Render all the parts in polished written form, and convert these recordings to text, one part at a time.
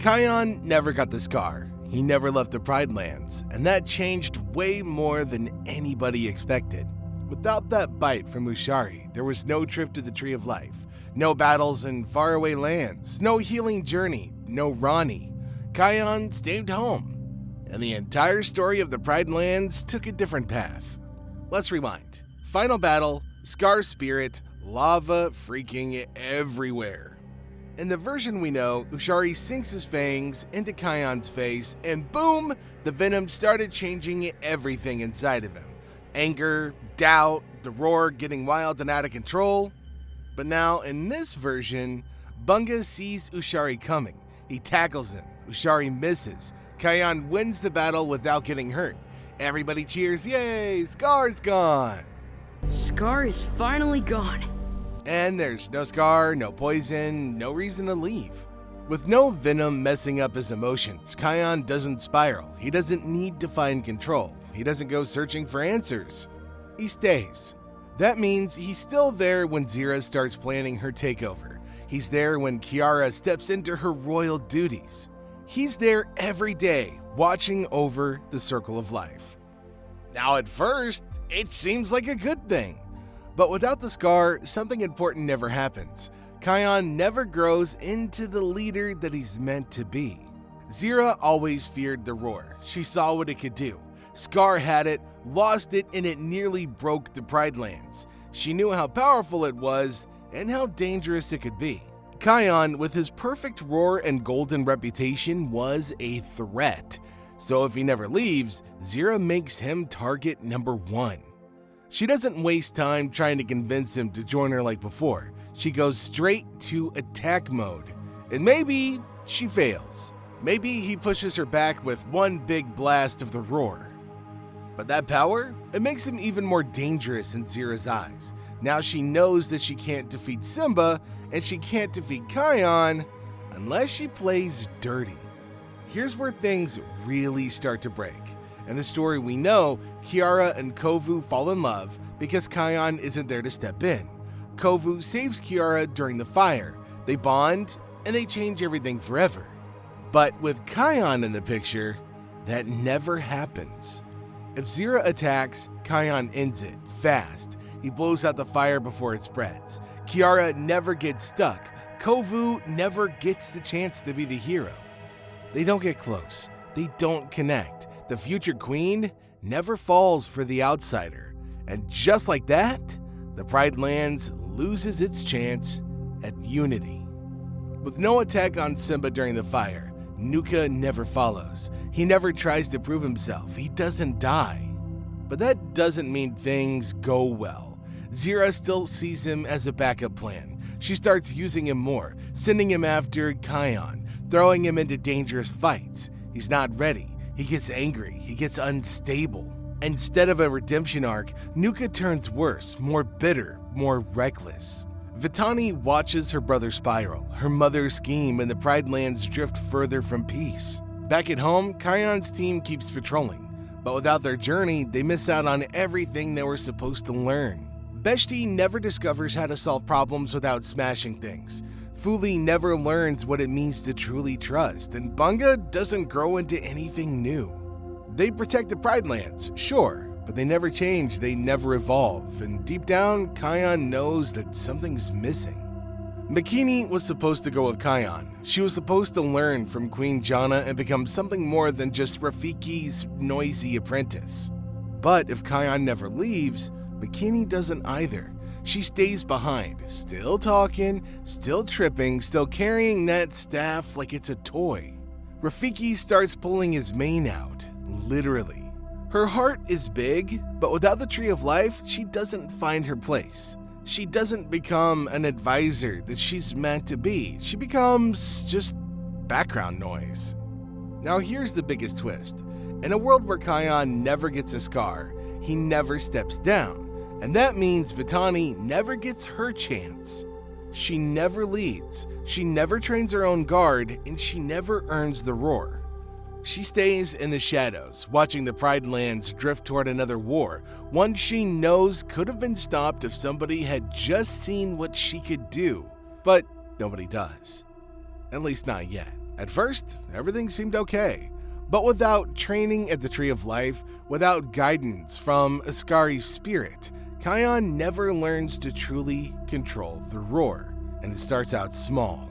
Kion never got the scar. He never left the Pride Lands, and that changed way more than anybody expected. Without that bite from Ushari, there was no trip to the Tree of Life, no battles in faraway lands, no healing journey, no Rani. Kion stayed home, and the entire story of the Pride Lands took a different path. Let's rewind. Final battle, Scar Spirit, lava freaking everywhere. In the version we know, Ushari sinks his fangs into Kion's face, and boom, the venom started changing everything inside of him. Anger, doubt, the roar getting wild and out of control. But now, in this version, Bunga sees Ushari coming. He tackles him. Ushari misses. Kion wins the battle without getting hurt. Everybody cheers, yay, Scar's gone! Scar is finally gone. And there's no scar, no poison, no reason to leave. With no venom messing up his emotions, Kion doesn't spiral. He doesn't need to find control. He doesn't go searching for answers. He stays. That means he's still there when Zira starts planning her takeover. He's there when Kiara steps into her royal duties. He's there every day, watching over the circle of life. Now at first, it seems like a good thing. But without the scar, something important never happens. Kion never grows into the leader that he's meant to be. Zira always feared the roar. She saw what it could do. Scar had it, lost it, and it nearly broke the Pride Lands. She knew how powerful it was and how dangerous it could be. Kion, with his perfect roar and golden reputation, was a threat. So if he never leaves, Zira makes him target number one. She doesn't waste time trying to convince him to join her like before. She goes straight to attack mode. And maybe she fails. Maybe he pushes her back with one big blast of the roar. But that power, it makes him even more dangerous in Zira's eyes. Now she knows that she can't defeat Simba, and she can't defeat Kion unless she plays dirty. Here's where things really start to break. In the story we know, Kiara and Kovu fall in love because Kion isn't there to step in. Kovu saves Kiara during the fire. They bond, and they change everything forever. But with Kion in the picture, that never happens. If Zira attacks, Kion ends it, fast. He blows out the fire before it spreads. Kiara never gets stuck. Kovu never gets the chance to be the hero. They don't get close. They don't connect. The future queen never falls for the outsider. And just like that, the Pride Lands loses its chance at unity. With no attack on Simba during the fire, Nuka never follows. He never tries to prove himself. He doesn't die. But that doesn't mean things go well. Zira still sees him as a backup plan. She starts using him more, sending him after Kion, throwing him into dangerous fights. He's not ready. He gets angry. He gets unstable. Instead of a redemption arc, Nuka turns worse, more bitter, more reckless. Vitani watches her brother spiral, her mother scheme, and the Pride Lands drift further from peace. Back at home, Kion's team keeps patrolling, but without their journey, they miss out on everything they were supposed to learn. Beshti never discovers how to solve problems without smashing things. Fuli never learns what it means to truly trust, and Bunga doesn't grow into anything new. They protect the Pride Lands, sure, but they never change, they never evolve, and deep down, Kion knows that something's missing. Makini was supposed to go with Kion. She was supposed to learn from Queen Jana and become something more than just Rafiki's noisy apprentice. But if Kion never leaves, Makini doesn't either. She stays behind, still talking, still tripping, still carrying that staff like it's a toy. Rafiki starts pulling his mane out, literally. Her heart is big, but without the Tree of Life, she doesn't find her place. She doesn't become an advisor that she's meant to be. She becomes just background noise. Now here's the biggest twist. In a world where Kion never gets a scar, he never steps down. And that means Vitani never gets her chance. She never leads, she never trains her own guard, and she never earns the roar. She stays in the shadows, watching the Pride Lands drift toward another war, one she knows could have been stopped if somebody had just seen what she could do. But nobody does. At least not yet. At first, everything seemed okay, but without training at the Tree of Life, without guidance from Ushari's spirit, Kion never learns to truly control the roar, and it starts out small.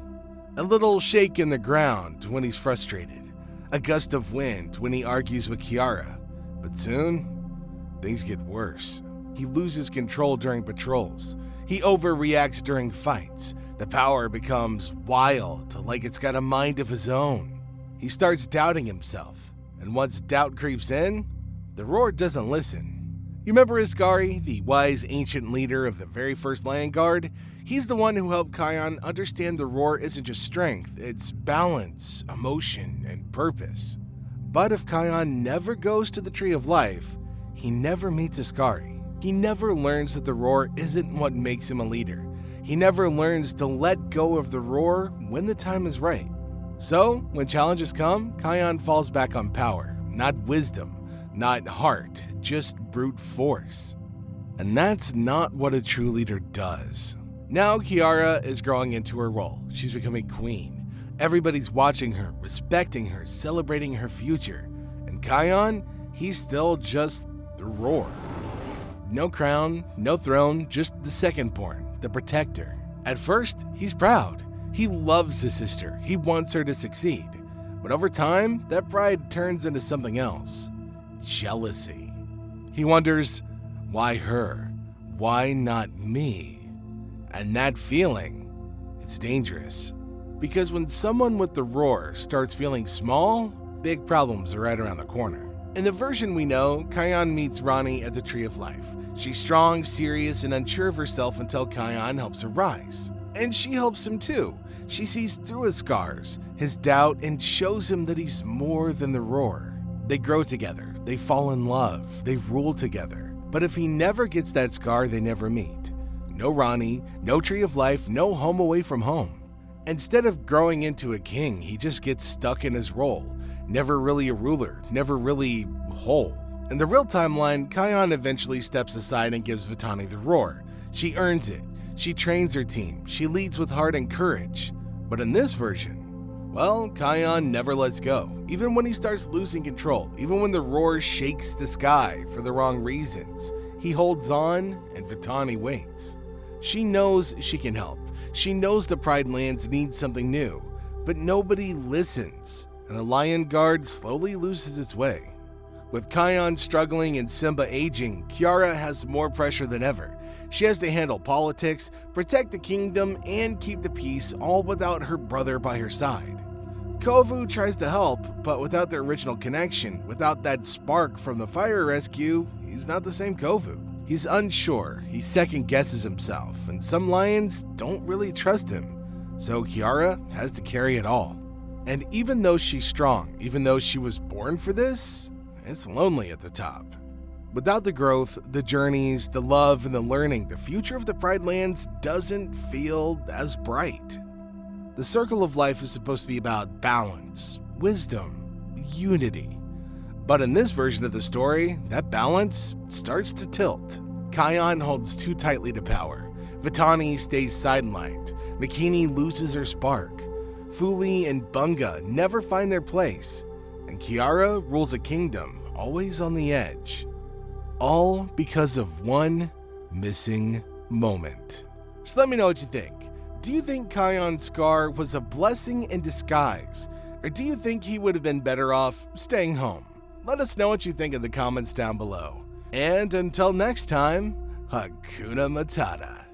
A little shake in the ground when he's frustrated, a gust of wind when he argues with Kiara, but soon, things get worse. He loses control during patrols. He overreacts during fights. The power becomes wild, like it's got a mind of his own. He starts doubting himself, and once doubt creeps in, the roar doesn't listen. You remember Ushari, the wise ancient leader of the very first Lion Guard? He's the one who helped Kion understand the roar isn't just strength, it's balance, emotion, and purpose. But if Kion never goes to the Tree of Life, he never meets Ushari. He never learns that the roar isn't what makes him a leader. He never learns to let go of the roar when the time is right. So, when challenges come, Kion falls back on power, not wisdom, not heart, just brute force. And that's not what a true leader does. Now Kiara is growing into her role. She's becoming queen. Everybody's watching her, respecting her, celebrating her future. And Kion, he's still just the roar. No crown, no throne, just the second-born, the protector. At first, he's proud. He loves his sister. He wants her to succeed. But over time, that pride turns into something else. Jealousy. He wonders, why her? Why not me? And that feeling, it's dangerous. Because when someone with the roar starts feeling small, big problems are right around the corner. In the version we know, Kion meets Rani at the Tree of Life. She's strong, serious, and unsure of herself until Kion helps her rise. And she helps him too. She sees through his scars, his doubt, and shows him that he's more than the roar. They grow together, they fall in love, they rule together. But if he never gets that scar, they never meet. No Rani, no Tree of Life, no home away from home. Instead of growing into a king, he just gets stuck in his role. Never really a ruler, never really whole. In the real timeline, Kion eventually steps aside and gives Vitani the roar. She earns it. She trains her team. She leads with heart and courage. But in this version, well, Kion never lets go. Even when he starts losing control, even when the roar shakes the sky for the wrong reasons, he holds on and Vitani waits. She knows she can help. She knows the Pride Lands need something new, but nobody listens. And the Lion Guard slowly loses its way. With Kion struggling and Simba aging, Kiara has more pressure than ever. She has to handle politics, protect the kingdom, and keep the peace, all without her brother by her side. Kovu tries to help, but without the original connection, without that spark from the fire rescue, he's not the same Kovu. He's unsure, he second guesses himself, and some lions don't really trust him. So Kiara has to carry it all. And even though she's strong, even though she was born for this, it's lonely at the top. Without the growth, the journeys, the love, and the learning, the future of the Pride Lands doesn't feel as bright. The circle of life is supposed to be about balance, wisdom, unity. But in this version of the story, that balance starts to tilt. Kion holds too tightly to power. Vitani stays sidelined. Makini loses her spark. Fuli and Bunga never find their place, and Kiara rules a kingdom, always on the edge. All because of one missing moment. So let me know what you think. Do you think Kion's scar was a blessing in disguise, or do you think he would have been better off staying home? Let us know what you think in the comments down below. And until next time, Hakuna Matata.